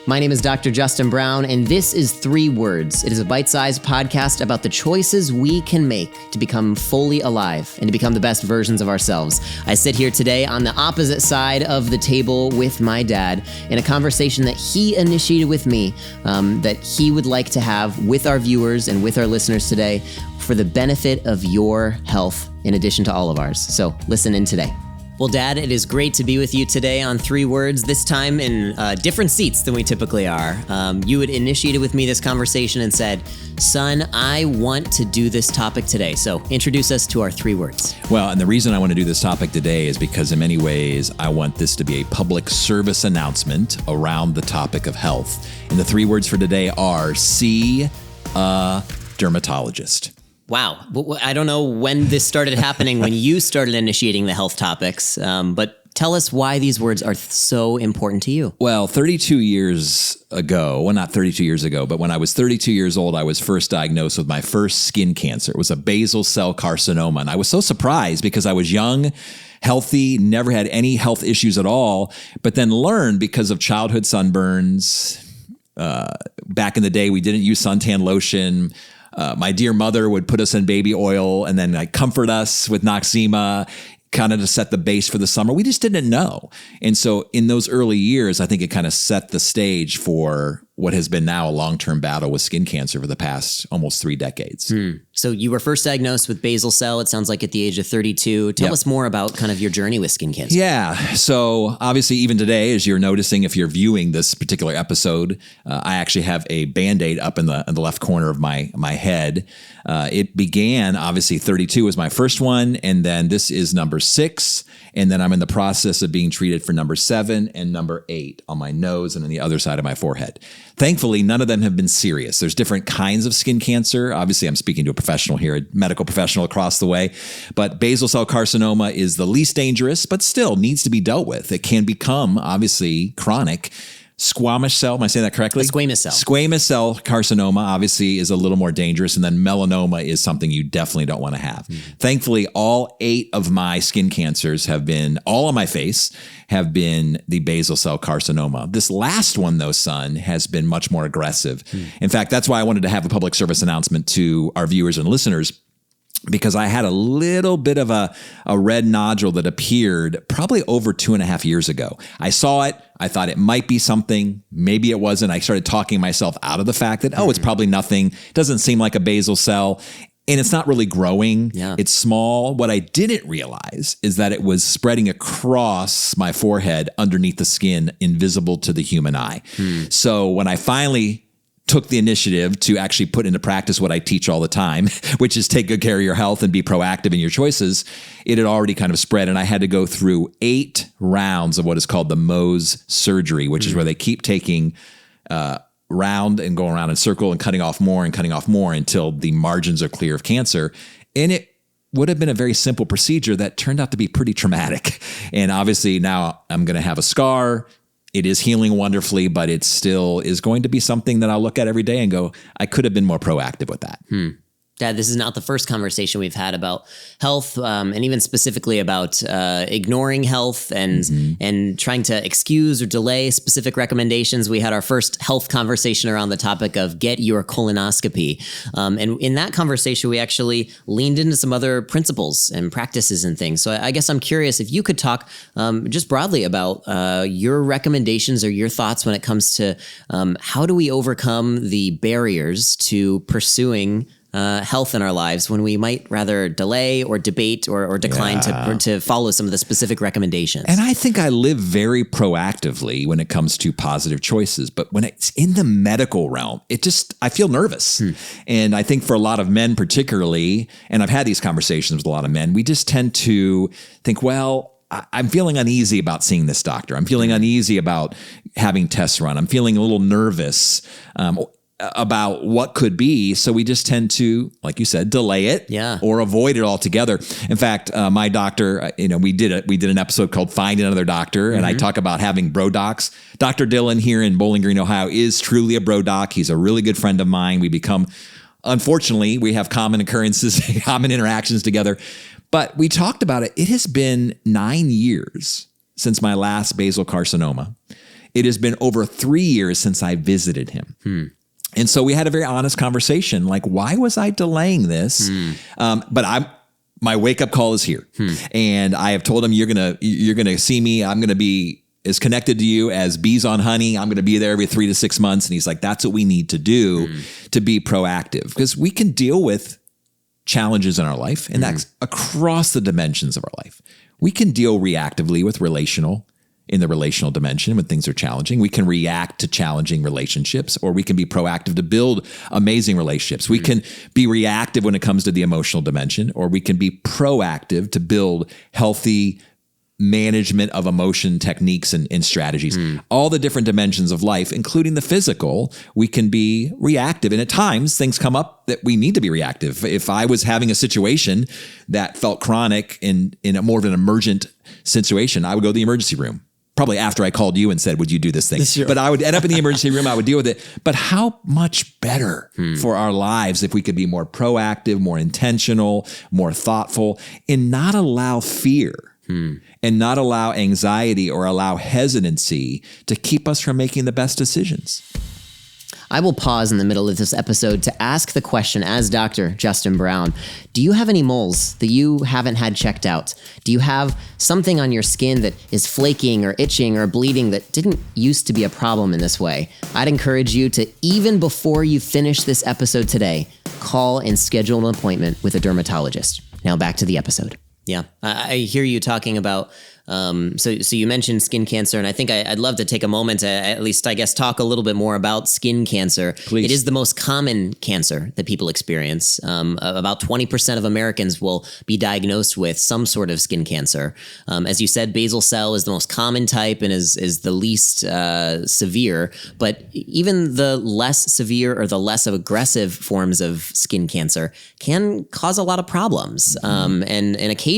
My name is Dr. Justin Brown, and this is 3 Words. It is a bite-sized podcast about the choices we can make to become fully alive and to become the best versions of ourselves. I sit here today on the opposite side of the table with my dad in a conversation that he initiated with me, that he would like to have with our viewers and with our listeners today for the benefit of your health in addition to all of ours. So listen in today. Well, Dad, it is great to be with you today on 3 Words, this time in different seats than we typically are. You had initiated with me this conversation and said, son, I want to do this topic today. So introduce us to our 3 words. Well, and the reason I want to do this topic today is because in many ways, I want this to be a public service announcement around the topic of health. And the 3 words for today are see a dermatologist. Wow. I don't know when this started happening, when you started initiating the health topics, but tell us why these words are so important to you. Well, 32 years ago, well, not 32 years ago, but when I was 32 years old, I was first diagnosed with my first skin cancer. It was a basal cell carcinoma. And I was so surprised because I was young, healthy, never had any health issues at all, but then learned because of childhood sunburns. Back in the day, we didn't use suntan lotion. My dear mother would put us in baby oil and then comfort us with Noxzema, kind of to set the base for the summer. We just didn't know. And so in those early years, I think it kind of set the stage for what has been now a long-term battle with skin cancer for the past almost 3 decades. So you were first diagnosed with basal cell, it sounds like at the age of 32. Tell us more about kind of your journey with skin cancer. Yeah. So obviously even today, as you're noticing, if you're viewing this particular episode, I actually have a Band-Aid up in the left corner of my head. It began, obviously 32 was my first one, and then this is number 6. And then I'm in the process of being treated for number 7 and number 8 on my nose and on the other side of my forehead. Thankfully, none of them have been serious. There's different kinds of skin cancer. Obviously, I'm speaking to a professional here, a medical professional across the way. But basal cell carcinoma is the least dangerous, but still needs to be dealt with. It can become, obviously, chronic. Squamous cell, am I saying that correctly? Squamous cell. Squamous cell carcinoma obviously is a little more dangerous, and then melanoma is something you definitely don't want to have. Thankfully, all 8 of my skin cancers have been, all on my face, have been the basal cell carcinoma. This last one, though, son, has been much more aggressive. In fact, that's why I wanted to have a public service announcement to our viewers and listeners, because I had a little bit of a red nodule that appeared probably over 2.5 years ago. I saw it. I thought it might be something. Maybe it wasn't. I started talking myself out of the fact that, it's probably nothing. It doesn't seem like a basal cell. And it's not really growing. Yeah. It's small. What I didn't realize is that it was spreading across my forehead underneath the skin, invisible to the human eye. So when I finally took the initiative to actually put into practice what I teach all the time, which is take good care of your health and be proactive in your choices, it had already kind of spread. And I had to go through 8 rounds of what is called the Mohs surgery, which is where they keep taking round and going around in a circle and cutting off more until the margins are clear of cancer. And it would have been a very simple procedure that turned out to be pretty traumatic. And obviously now I'm going to have a scar. It is healing wonderfully, but it still is going to be something that I'll look at every day and go, I could have been more proactive with that. Dad, this is not the first conversation we've had about health, and even specifically about ignoring health and trying to excuse or delay specific recommendations. We had our first health conversation around the topic of get your colonoscopy. And in that conversation, we actually leaned into some other principles and practices and things. So I guess I'm curious if you could talk just broadly about your recommendations or your thoughts when it comes to how do we overcome the barriers to pursuing health in our lives when we might rather delay or debate or decline to follow some of the specific recommendations. And I think I live very proactively when it comes to positive choices. But when it's in the medical realm, I feel nervous. And I think for a lot of men particularly, and I've had these conversations with a lot of men, we just tend to think, well, I'm feeling uneasy about seeing this doctor. I'm feeling uneasy about having tests run. I'm feeling a little nervous about what could be. So we just tend to, like you said, delay it or avoid it altogether. In fact, my doctor, we did an episode called Find Another Doctor, and I talk about having bro docs. Dr. Dillon here in Bowling Green, Ohio is truly a bro doc. He's a really good friend of mine. Unfortunately, we have common occurrences, common interactions together, but we talked about it. It has been 9 years since my last basal carcinoma. it has been over 3 years since I visited him. And so we had a very honest conversation, like, why was I delaying this? But my wake up call is here. And I have told him, you're going to see me. I'm going to be as connected to you as bees on honey. I'm going to be there every 3 to 6 months. And he's like, that's what we need to do to be proactive, because we can deal with challenges in our life, and that's across the dimensions of our life. We can deal reactively with in the relational dimension when things are challenging. We can react to challenging relationships, or we can be proactive to build amazing relationships. We can be reactive when it comes to the emotional dimension, or we can be proactive to build healthy management of emotion techniques and strategies. All the different dimensions of life, including the physical, we can be reactive. And at times things come up that we need to be reactive. If I was having a situation that felt chronic in a more of an emergent situation, I would go to the emergency room. Probably after I called you and said, would you do this thing? Sure. But I would end up in the emergency room. I would deal with it. But how much better for our lives if we could be more proactive, more intentional, more thoughtful, and not allow fear and not allow anxiety or allow hesitancy to keep us from making the best decisions. I will pause in the middle of this episode to ask the question, as Dr. Justin Brown, do you have any moles that you haven't had checked out? Do you have something on your skin that is flaking or itching or bleeding that didn't used to be a problem in this way? I'd encourage you to, even before you finish this episode today, call and schedule an appointment with a dermatologist. Now back to the episode. Yeah, I hear you talking about, so you mentioned skin cancer, and I think I'd love to take a moment to at least, I guess, talk a little bit more about skin cancer. Please. It is the most common cancer that people experience. About 20% of Americans will be diagnosed with some sort of skin cancer. As you said, basal cell is the most common type and is the least severe, but even the less severe or the less aggressive forms of skin cancer can cause a lot of problems. And occasionally,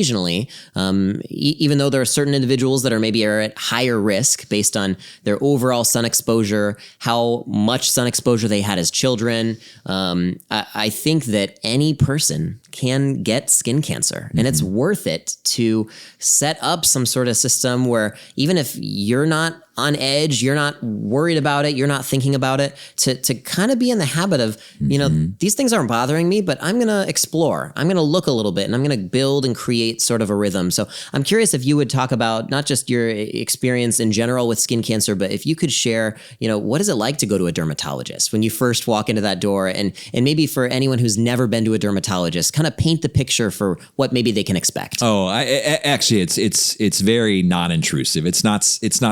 even though there are certain individuals that are at higher risk based on their overall sun exposure, how much sun exposure they had as children, I think that any person can get skin cancer, and it's worth it to set up some sort of system where even if you're not on edge, you're not worried about it, you're not thinking about it, to kind of be in the habit of, these things aren't bothering me, but I'm going to explore. I'm going to look a little bit, and I'm going to build and create sort of a rhythm. So I'm curious if you would talk about not just your experience in general with skin cancer, but if you could share, what is it like to go to a dermatologist when you first walk into that door, and maybe for anyone who's never been to a dermatologist, kind of paint the picture for what maybe they can expect. Oh, actually, it's very non-intrusive. It's not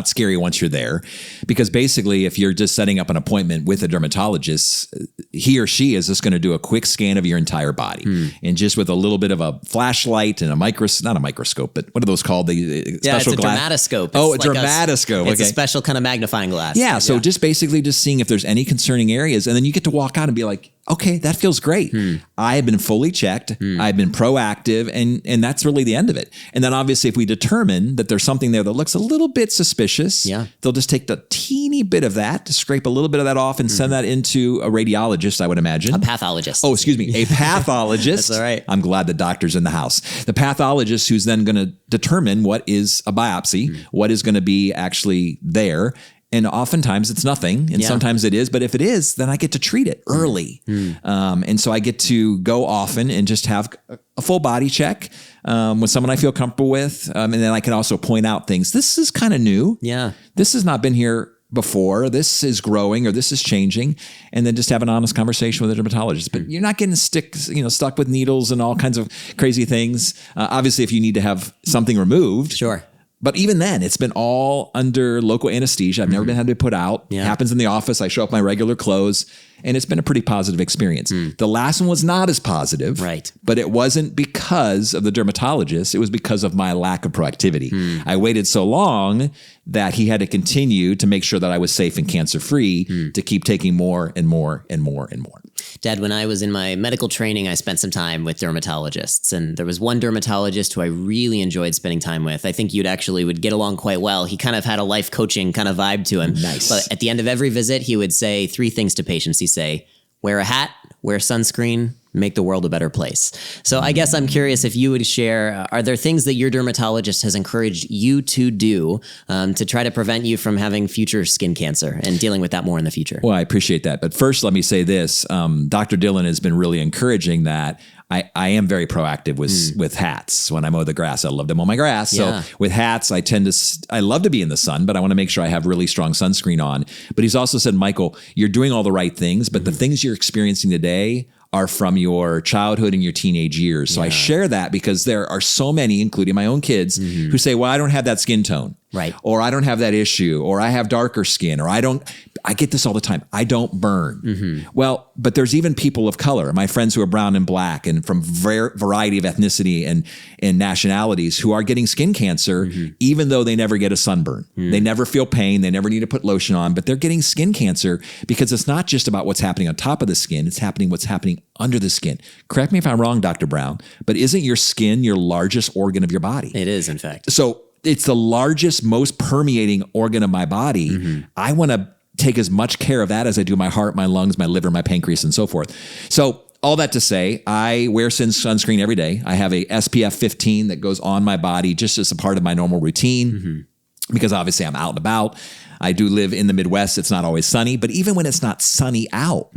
scary once you're there, because basically if you're just setting up an appointment with a dermatologist, he or she is just going to do a quick scan of your entire body, and just with a little bit of a flashlight and not a microscope, but what are those called? The special it's a glass. dermatoscope. Oh, it's a dermatoscope. It's a special kind of magnifying glass. Yeah. So just basically just seeing if there's any concerning areas, and then you get to walk out and be like, okay, that feels great. I have been fully checked. I've been proactive, and that's really the end of it. And then obviously if we determine that there's something there that looks a little bit suspicious, they'll just take the teeny bit of that, to scrape a little bit of that off and send that into a radiologist, I would imagine. A pathologist. Oh, excuse me. A pathologist. That's all right. I'm glad the doctor's in the house. The pathologist who's then going to determine what is a biopsy, what is going to be actually there. And oftentimes it's nothing, and sometimes it is. But if it is, then I get to treat it early. And so I get to go often and just have a full body check with someone I feel comfortable with. And then I can also point out things. This is kind of new. Yeah. This has not been here before. This is growing, or this is changing. And then just have an honest conversation with a dermatologist. But you're not getting stuck with needles and all kinds of crazy things. Obviously, if you need to have something removed. Sure. But even then, it's been all under local anesthesia. I've never been had to be put out. It happens in the office. I show up in my regular clothes, and it's been a pretty positive experience. The last one was not as positive, right? But it wasn't because of the dermatologist. It was because of my lack of proactivity. I waited so long that he had to continue to make sure that I was safe and cancer-free to keep taking more and more and more and more. Dad, when I was in my medical training, I spent some time with dermatologists, and there was one dermatologist who I really enjoyed spending time with. I think you'd actually would get along quite well. He kind of had a life coaching kind of vibe to him. Nice. But at the end of every visit, he would say 3 things to patients. He'd say, wear a hat, wear sunscreen, make the world a better place. So I guess I'm curious if you would share, are there things that your dermatologist has encouraged you to do to try to prevent you from having future skin cancer and dealing with that more in the future? Well, I appreciate that. But first, let me say this. Dr. Dillon has been really encouraging that. I am very proactive with hats. When I mow the grass, I love to mow my grass. Yeah. So with hats, I love to be in the sun, but I want to make sure I have really strong sunscreen on. But he's also said, Michael, you're doing all the right things, but the things you're experiencing today are from your childhood and your teenage years. So I share that because there are so many, including my own kids, who say, well, I don't have that skin tone. Right. Or I don't have that issue, or I have darker skin, or I get this all the time. I don't burn. Well, but there's even people of color, my friends who are brown and black and from variety of ethnicity and nationalities who are getting skin cancer, even though they never get a sunburn. They never feel pain. They never need to put lotion on, but they're getting skin cancer because it's not just about what's happening on top of the skin. It's what's happening under the skin. Correct me if I'm wrong, Dr. Brown, but isn't your skin your largest organ of your body? It is, in fact. So it's the largest, most permeating organ of my body. I want to take as much care of that as I do my heart, my lungs, my liver, my pancreas, and so forth. So all that to say, I wear sunscreen every day. I have a SPF 15 that goes on my body just as a part of my normal routine because obviously I'm out and about. I do live in the Midwest. It's not always sunny, but even when it's not sunny out,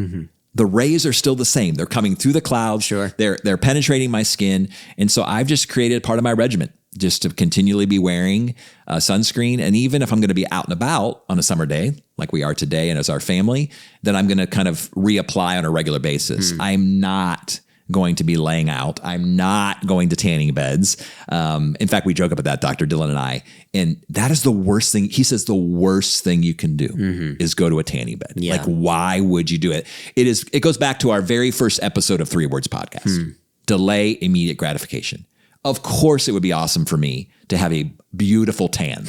the rays are still the same. They're coming through the clouds. Sure. They're penetrating my skin. And so I've just created part of my regimen just to continually be wearing sunscreen. And even if I'm going to be out and about on a summer day, like we are today and as our family, then I'm going to kind of reapply on a regular basis. I'm not going to be laying out. I'm not going to tanning beds. In fact, we joke about that, Dr. Dillon and I, and that is the worst thing. He says the worst thing you can do is go to a tanning bed. Yeah. Like, why would you do it? It goes back to our very first episode of 3 Words Podcast. Delay immediate gratification. Of course, it would be awesome for me to have a beautiful tan.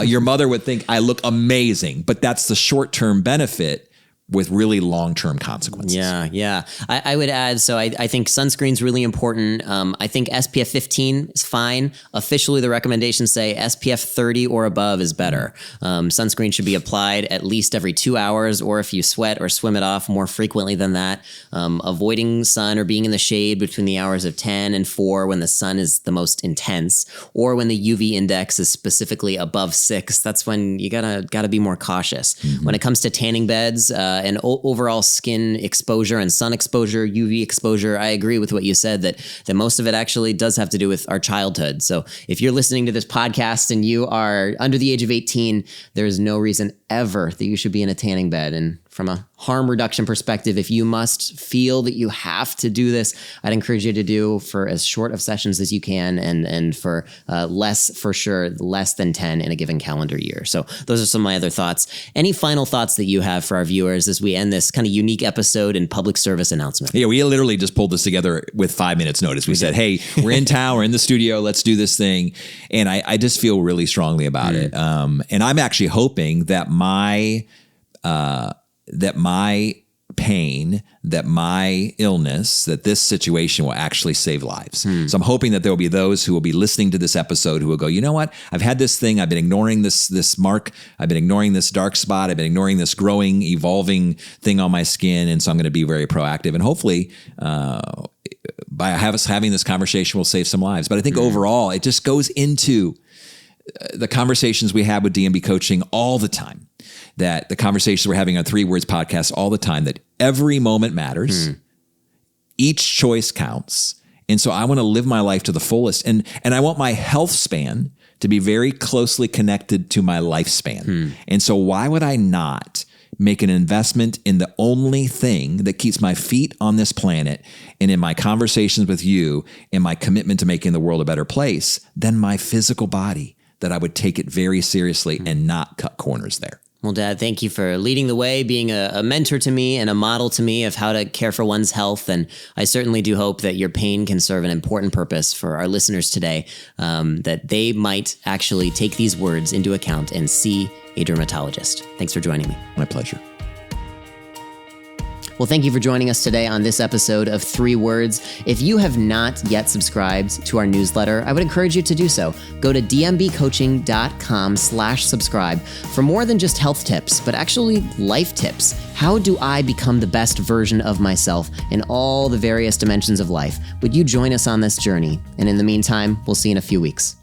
Your mother would think I look amazing, but that's the short-term benefit with really long-term consequences. Yeah. I would add, so I think sunscreen's really important. I think SPF 15 is fine. Officially, the recommendations say SPF 30 or above is better. Sunscreen should be applied at least every 2 hours, or if you sweat or swim it off more frequently than that. Avoiding sun or being in the shade between the hours of 10 and 4 when the sun is the most intense, or when the UV index is specifically above 6. That's when you gotta be more cautious. When it comes to tanning beds, and overall skin exposure and sun exposure, UV exposure, I agree with what you said that most of it actually does have to do with our childhood. So if you're listening to this podcast and you are under the age of 18, there is no reason ever that you should be in a tanning bed. And from a harm reduction perspective, if you must feel that you have to do this, I'd encourage you to do for as short of sessions as you can, and for less than 10 in a given calendar year. So those are some of my other thoughts. Any final thoughts that you have for our viewers as we end this kind of unique episode and public service announcement? Yeah, we literally just pulled this together with 5 minutes notice. We said, hey, we're in town, we're in the studio, let's do this thing. And I just feel really strongly about it. And I'm actually hoping that my pain, that my illness, that this situation will actually save lives. So I'm hoping that there will be those who will be listening to this episode who will go, you know what? I've had this thing. I've been ignoring this mark. I've been ignoring this dark spot. I've been ignoring this growing, evolving thing on my skin. And so I'm going to be very proactive. And hopefully, by us having this conversation will save some lives. But I think overall, it just goes into the conversations we have with DMB coaching all the time, that the conversations we're having on 3 Words Podcast all the time, that every moment matters. Each choice counts. And so I want to live my life to the fullest. And I want my health span to be very closely connected to my lifespan. And so why would I not make an investment in the only thing that keeps my feet on this planet, and in my conversations with you, and my commitment to making the world a better place, than my physical body, that I would take it very seriously and not cut corners there. Well, Dad, thank you for leading the way, being a mentor to me and a model to me of how to care for one's health. And I certainly do hope that your pain can serve an important purpose for our listeners today, that they might actually take these words into account and see a dermatologist. Thanks for joining me. My pleasure. Well, thank you for joining us today on this episode of 3 Words. If you have not yet subscribed to our newsletter, I would encourage you to do so. Go to dmbcoaching.com/subscribe for more than just health tips, but actually life tips. How do I become the best version of myself in all the various dimensions of life? Would you join us on this journey? And in the meantime, we'll see you in a few weeks.